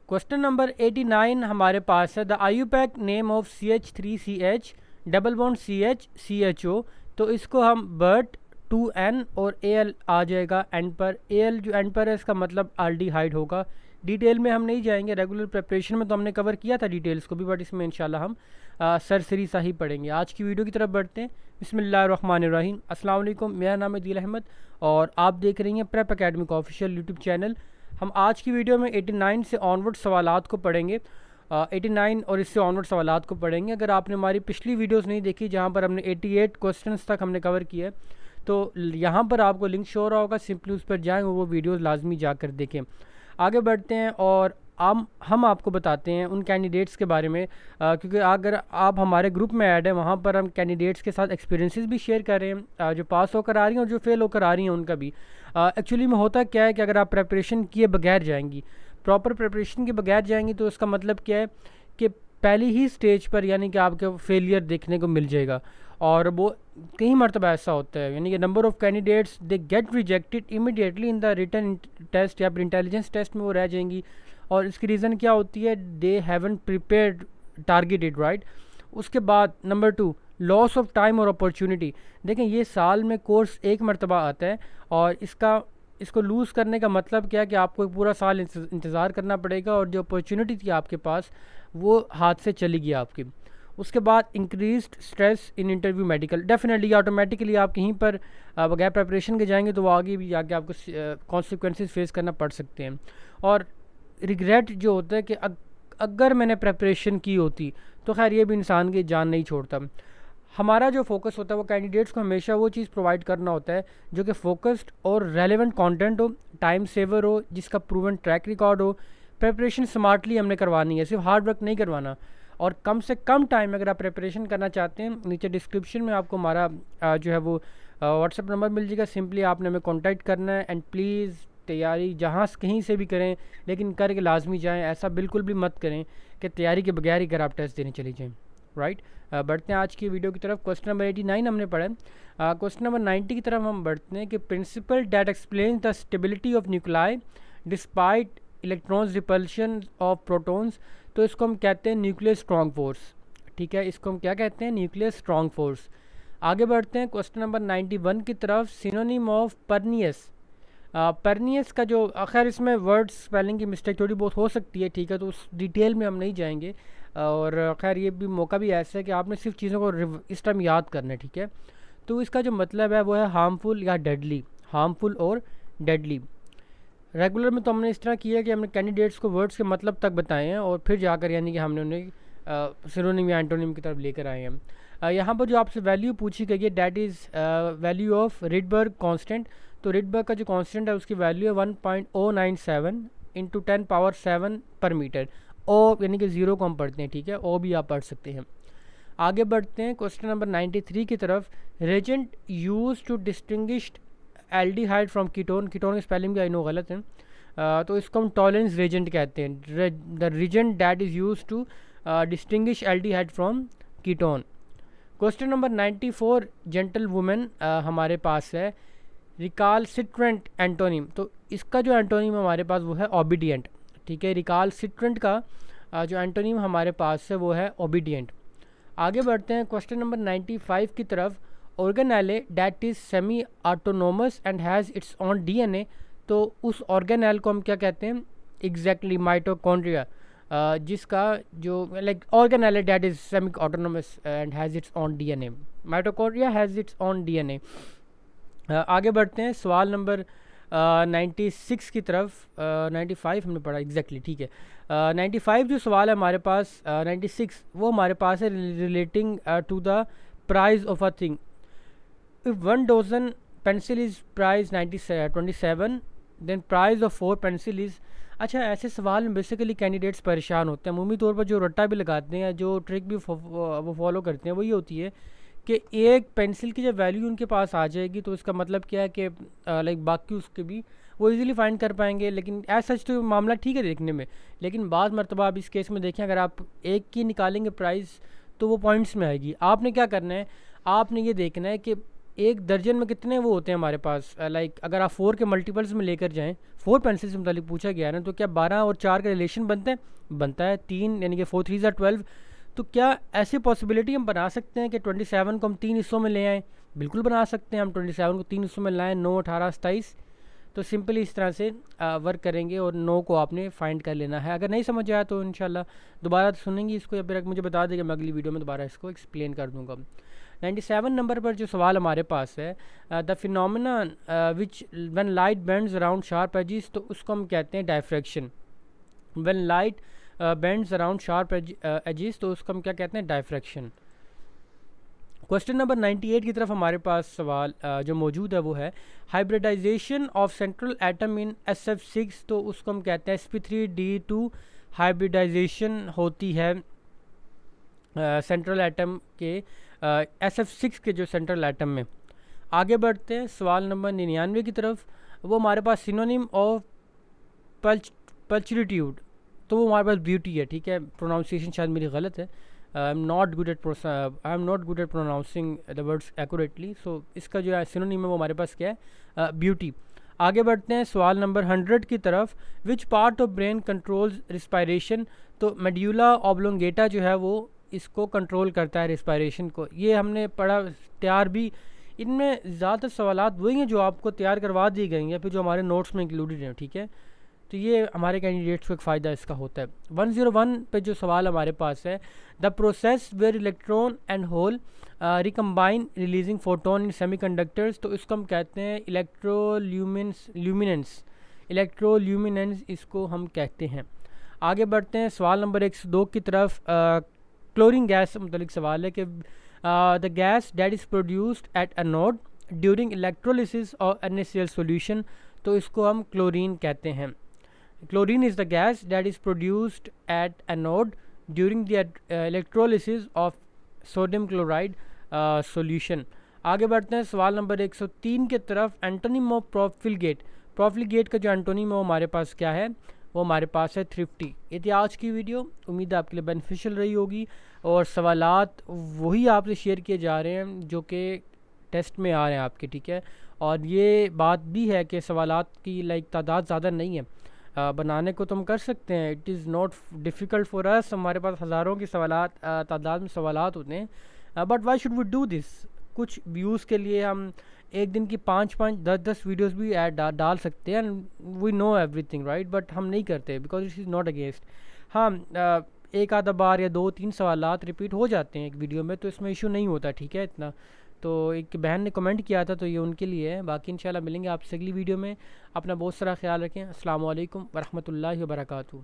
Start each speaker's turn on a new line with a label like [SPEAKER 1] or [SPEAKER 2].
[SPEAKER 1] Question number 89 हमारे पास है the IUPAC name of CH3CH double bond CHCHO। तो इसको हम बर्ट 2N और AL आ जाएगा एंड पर। AL जो एंड पर है इसका मतलब आल्डिहाइड होगा। डिटेल में हम नहीं जाएंगे, रेगुलर प्रिपरेशन में तो हमने कवर किया था डिटेल्स को भी, बट इसमें इंशाल्लाह हम सरसरी सा ही पढ़ेंगे। आज की वीडियो की तरफ बढ़ते हैं। बिस्मिल्लाहिर्रहमानिर्रहीम। अस्सलाम वालेकुम, मेरा नाम है दिल अहमद और आप देख रही हैं प्रेप एकेडमी का ऑफिशियल यूट्यूब चैनल। हम आज की वीडियो में 89 से ऑनवर्ड सवालात को पढ़ेंगे। 89 और इससे ऑनवर्ड सवालात को पढ़ेंगे। अगर आपने हमारी पिछली वीडियोस नहीं देखी जहां पर हमने 88 क्वेश्चंस तक हमने कवर किया, तो यहाँ पर आपको लिंक शो हो रहा होगा, सिंपली उस पर जाएँ और वो वीडियोस लाजमी जाकर देखें। आगे बढ़ते हैं और हम आपको बताते हैं उन कैंडिडेट्स के बारे में, क्योंकि अगर आप हमारे ग्रुप में ऐड हैं वहाँ पर हम कैंडिडेट्स के साथ एक्सपीरियंसेस भी शेयर कर रहे हैं, जो पास होकर आ रही हैं और जो फेल होकर आ रही हैं उनका भी। एक्चुअली में होता क्या है कि अगर आप प्रेपरेशन किए बगैर जाएंगी, प्रॉपर प्रेपरेशन के बगैर जाएंगी, तो इसका मतलब क्या है कि पहली ही स्टेज पर यानी कि आपके फेलियर देखने को मिल जाएगा। और वो कई मरतबा ऐसा होता है, यानी कि number of candidates they get rejected immediately in the written test या फिर इंटेलिजेंस टेस्ट में वो रह जाएंगी। और इसकी रीज़न क्या होती है, दे हैवन प्रिपेयर्ड टारगेटेड राइट। उसके बाद नंबर 2 लॉस ऑफ टाइम और अपॉर्चुनिटी। देखें ये साल में कोर्स एक मरतबा आता है और इसको लूज़ करने का मतलब क्या है कि आपको एक पूरा साल इंतज़ार करना पड़ेगा और जो अपॉर्चुनिटी थी आपके पास वो हाथ से चली गई आपकी। उसके बाद increased stress in interview medical. Definitely automatically आप कहीं पर बगैर प्रेपरेशन के जाएंगे तो वो आगे भी जाके आपको कॉन्सिक्वेंसेस फेस करना पड़ सकते हैं। और रिग्रेट जो होता है कि अगर मैंने प्रेपरेशन की होती, तो खैर ये भी इंसान की जान नहीं छोड़ता। हमारा जो फोकस होता है वो कैंडिडेट्स को हमेशा वो चीज़ प्रोवाइड करना होता है जो कि फोकस्ड और रेलेवेंट कंटेंट हो, टाइम सेवर हो, जिसका प्रूवन ट्रैक रिकॉर्ड हो। प्रेपरेशन स्मार्टली हमने करवानी है, सिर्फ हार्ड वर्क नहीं करवाना। और कम से कम टाइम अगर आप प्रेपरेशन करना चाहते हैं, नीचे डिस्क्रिप्शन में आपको हमारा जो है वो व्हाट्सएप नंबर मिल जाएगा। सिंपली आपने हमें कॉन्टैक्ट करना है एंड प्लीज़ तैयारी जहाँ कहीं से भी करें, लेकिन करके लाजमी जाएं। ऐसा बिल्कुल भी मत करें कि तैयारी के बगैर ही अगर आप टेस्ट देने चले जाएँ, राइट। बढ़ते हैं आज की वीडियो की तरफ। क्वेश्चन नंबर 89 हमने पढ़ा है। क्वेश्चन नंबर 90 की तरफ हम बढ़ते हैं कि principle that explain the stability of nuclei despite electrons repulsion of protons. तो इसको हम कहते हैं न्यूक्लियर स्ट्रॉन्ग फोर्स, ठीक है। इसको हम क्या कहते हैं, न्यूक्लियर स्ट्रॉन्ग फोर्स। आगे बढ़ते हैं क्वेश्चन नंबर 91 की तरफ। Synonym of परनियस। परनियस का जो खैर इसमें वर्ड स्पेलिंग की मिस्टेक थोड़ी बहुत हो सकती है, ठीक है, तो उस डिटेल में हम नहीं जाएंगे। और खैर ये भी मौका भी ऐसा है कि आपने सिर्फ चीज़ों को इस टाइम याद करना है, ठीक है। तो इसका जो मतलब है वो है हार्मफुल या डेडली, हार्मफुल और डेडली। रेगुलर में तो हमने इस तरह किया कि हमने कैंडिडेट्स को वर्ड्स के मतलब तक बताए हैं और फिर जाकर यानी कि हमने उन्हें सिनोनिम या एंटोनिम की तरफ लेकर आए हैं। यहाँ पर जो आपसे वैल्यू पूछी गई है that is value of Rydberg constant. तो रिडबर्ग का जो कांस्टेंट है उसकी वैल्यू है 1.097 इंटू 10⁻7 पर मीटर। ओ यानी कि ज़ीरो को हम पढ़ते हैं, ठीक है, ओ भी आप पढ़ सकते हैं। आगे बढ़ते हैं क्वेश्चन नंबर 93 की तरफ। Reagent use to distinguish aldehyde from ketone. Ketone की स्पेलिंग भी आई नो गलत है, तो इसको हम टॉलरेंस रेजेंट कहते हैं। The reagent that is use to distinguish aldehyde from ketone. Question number 94 gentle women हमारे पास है। Recalcitrant antonym. तो इसका जो एंटोनिम हमारे पास वो है ओबीडियंट, ठीक है। रिकाल सिट्रेंट का जो एंटोनिम हमारे पास है वो है ओबीडियंट। आगे बढ़ते हैं क्वेश्चन नंबर 95 की तरफ। Organelle that is semi autonomous and has its own DNA. तो उस ऑर्गेनेल को हम क्या कहते हैं, एग्जैक्टली माइटोकॉन्ड्रिया, जिसका जो like organelle that is semi autonomous and has its own DNA. Mitochondria has its own DNA. आगे बढ़ते हैं सवाल नंबर 96 की तरफ। 95 हमने पढ़ा एग्जैक्टली, ठीक है। 95 जो सवाल है हमारे पास, 96 वो हमारे पास है relating to the price of a thing. If 1 dozen pencil is price 27 then price of 4 pencil is. अच्छा, ऐसे सवाल में बेसिकली कैंडिडेट्स परेशान होते हैं। अमूमी तौर पर जो रट्टा भी लगाते हैं, जो ट्रिक भी वो फॉलो करते हैं, वो ये होती है कि एक पेंसिल की जब वैल्यू उनके पास आ जाएगी तो इसका मतलब क्या है कि लाइक बाकी उसके भी वो इजीली फाइंड कर पाएंगे। लेकिन एज सच तो मामला ठीक है देखने में, लेकिन बाद मरतबा आप इस केस में देखें, अगर आप एक की निकालेंगे प्राइस तो वो पॉइंट्स में आएगी। आपने क्या करना है, आपने ये देखना है कि एक दर्जन में कितने वो होते हैं हमारे पास, लाइक अगर आप 4 के मल्टीपल्स में लेकर जाएं, 4 पेंसिल से मुतालिक पूछा गया है ना, तो क्या 12 और 4 का रिलेशन बनता है 3, यानी कि 4 3 12। तो क्या ऐसी पॉसिबिलिटी हम बना सकते हैं कि 27 को हम 3 हिस्सों में ले आएँ? बिल्कुल बना सकते हैं हम 27 को 3 हिस्सों में लाएँ, 9 18 27। तो सिंपली इस तरह से वर्क करेंगे और 9 को आपने फाइंड कर लेना है। अगर नहीं समझ आया तो इंशाल्लाह दोबारा सुनेंगी इसको, या फिर मुझे बता देगा, मैं अगली वीडियो में दोबारा इसको एक्सप्लेन कर दूँगा। 97 नंबर पर जो सवाल हमारे पास है, the phenomena which when light bends around sharp edges, तो उसको हम कहते हैं diffraction. When light bends around sharp edges, तो उसको हम क्या कहते हैं? डायफ्रैक्शन। क्वेश्चन नंबर 98 की तरफ हमारे पास सवाल जो मौजूद है वो है hybridization of central atom in SF6, तो उसको हम कहते हैं sp3d2 हाइब्रिडाइजेशन होती है सेंट्रल एटम के SF6 के जो सेंट्रल एटम में। आगे बढ़ते हैं सवाल नंबर 99 की तरफ। वो हमारे पास सिनोनिम ऑफ पल्चरिट्यूड, तो वो हमारे पास ब्यूटी है, ठीक है। प्रोनाउंसिएशन शायद मेरी गलत है, I am not good at pronouncing the words accurately. So इसका जो सिनोनिम है वो हमारे पास क्या है? ब्यूटी। आगे बढ़ते हैं सवाल नंबर 100 की तरफ। Which part of brain controls respiration, तो मेड्यूला ऑब्लोंगेटा जो है वो इसको कंट्रोल करता है रिस्पायरेशन को। ये हमने पढ़ा तैयार भी, इनमें ज़्यादातर सवालात वही हैं जो आपको तैयार करवा दी गई हैं, फिर जो हमारे नोट्स में इंक्लूडेड हैं, ठीक है। तो ये हमारे कैंडिडेट्स को एक फ़ायदा इसका होता है। 101 पे जो सवाल हमारे पास है, the process where electron and hole recombine releasing photon in semiconductors, तो इसको हम कहते हैं इलेक्ट्रोल्यूमिनेंस इसको हम कहते हैं। आगे बढ़ते हैं सवाल नंबर 102 की तरफ। क्लोरीन गैस से मुतलिक सवाल है कि the gas that is produced at anode during electrolysis और NaCl सॉल्यूशन, तो इसको हम क्लोरीन कहते हैं। Chlorine is the gas that is produced at anode during the electrolysis of sodium chloride solution. आगे बढ़ते हैं सवाल नंबर 103 की तरफ। एंटोनिम ऑफ प्रोफिलगेट, प्रोफिलगेट का जो एंटोनिम है वो हमारे पास क्या है? वो हमारे पास है थ्रिफ्टी। ये थी आज की वीडियो, उम्मीद है आपके लिए बेनिफिशियल रही होगी, और सवालात वही आपसे शेयर किए जा रहे हैं जो कि टेस्ट में आ रहे हैं आपके, ठीक है। और ये बात भी है कि सवालात की तादाद ज़्यादा नहीं है, बनाने को तो हम कर सकते हैं, it is not difficult for us. हमारे पास हज़ारों की सवालात तादाद में सवालात होते हैं, but why should we do this? कुछ व्यूज़ के लिए हम एक दिन की 5-5 10-10 वीडियोस भी डाल सकते हैं, we know everything right, but हम नहीं करते because it is not against. हाँ, एक आधा बार या 2-3 सवालात रिपीट हो जाते हैं एक वीडियो में, तो इसमें इशू नहीं होता, ठीक है इतना। तो एक बहन ने कमेंट किया था, तो ये उनके लिए है। बाकी इंशाल्लाह मिलेंगे आपसे अगली वीडियो में। अपना बहुत सारा ख्याल रखें। अस्सलाम वालेकुम वरहमतुल्लाहि वबरकातुहू।